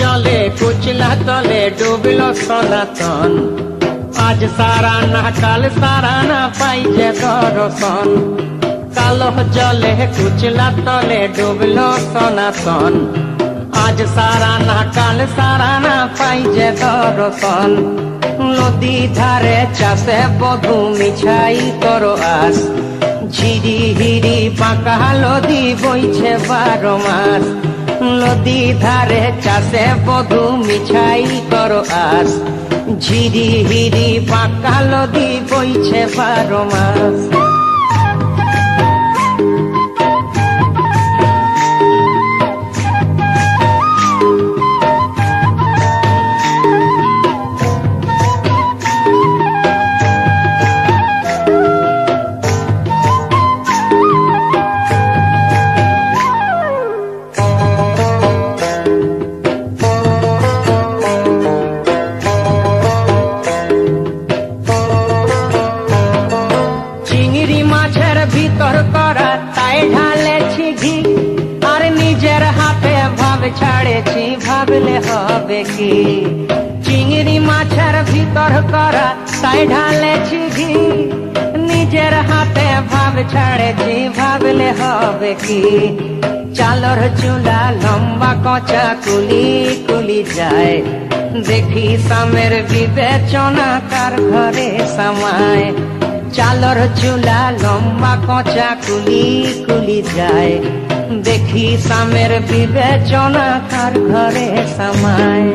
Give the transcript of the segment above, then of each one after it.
জলে কুচলা তলে ডুবল সনাতন, আজ সারা না কাল সারা না পাই যে দর্শন। কালো জলে কুচলা তলে ডুবল সনাতন, আজ সারা না কাল সারা না পাই যে দর্শন। নদী ধারে চাষে বধু মিছাই করো আস, ঝিরি হিরি পাকা নদী বইছে 12 মাস। নদী ধারে চাষে বধু মিছাই করো আস, ঝিরি হিরি পাকা নদী বইছে 12 মাস। ভিতর করা তাই ঢালেছি ঘি, আর নিজের হাতে ভাব ছাড়েছি ভাবলে হবে কি। চিংড়ি মাছের ভিতর করা তাই ঢালেছি ঘি, নিজের হাতে ভাব ছাড়েছি ভাবলে হবে কি। চালর চুলা লম্বা কচা কুলি কুলি যায়, দেখি সামের বিবেচনা কার ঘরে সামায়। চালর চুলা লম্বা কচা কুলি কুলি যায়, দেখি সামের বিবেচনা কার ঘরে সামায়।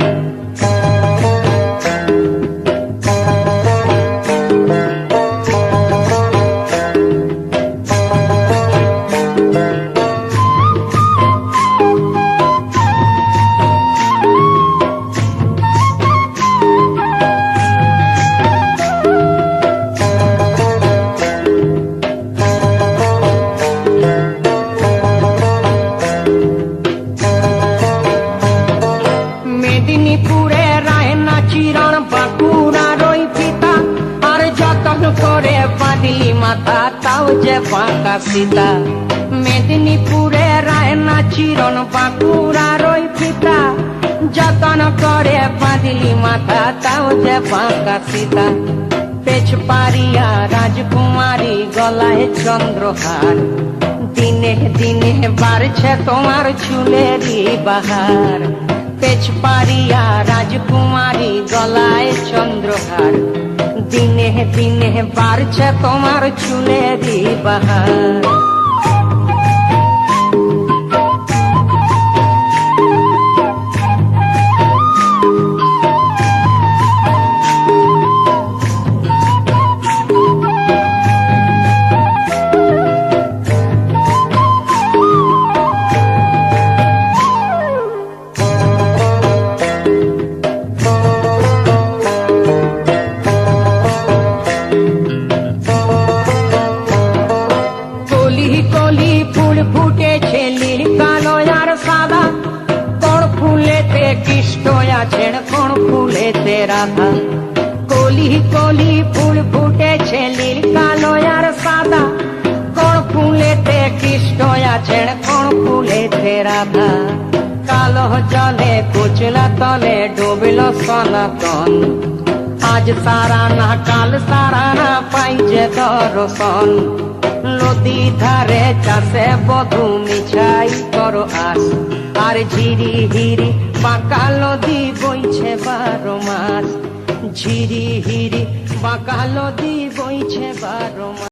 মেদিনীপুরে রায়না চিরণ বাঁকুড়ার ওই পিতা, আর যতন করে বাঁধলি মাথা তাও যে বাঁকা সীতা। মেদিনীপুরে রায়না চিরণ বাঁকুড়ার ওই পিতা, যতন করে বাঁধলি মাথা তাও যে বাঁকা সীতা। পেছ পারিয়া রাজকুমারী গলায় চন্দ্রহার, দিনে দিনে বাড়ছে তোমার চুলেরই বাহার। পেছ পারিয়া রাজকুমারী গলায় চন্দ্রহার, দিনে দিনে বাড়ছে তোমার চুলেরই বাহার। কলি ফুল ফুটেছে নীল কালো আর সাদা, কোন ফুলেতে কৃষ্ণ আছেন কোন ফুলেতে রাধা। কলি কলি ফুল ফুটেছে নীল কালো আর সাদা, কোন ফুলেতে কৃষ্ণ আছেন কোন ফুলেতে রাধা। কালো জলে কুচলা তলে ডুবল সনাতন, আজ সারা না কাল সারা না পাই যে দর্শন। নদী ধারে চাষে বধু মিছাই করো আস, আর ঝিরি হিরি বাঁকা নদী বইছে 12 মাস। ঝিরি হিরি বাঁকা নদী বইছে 12 মাস।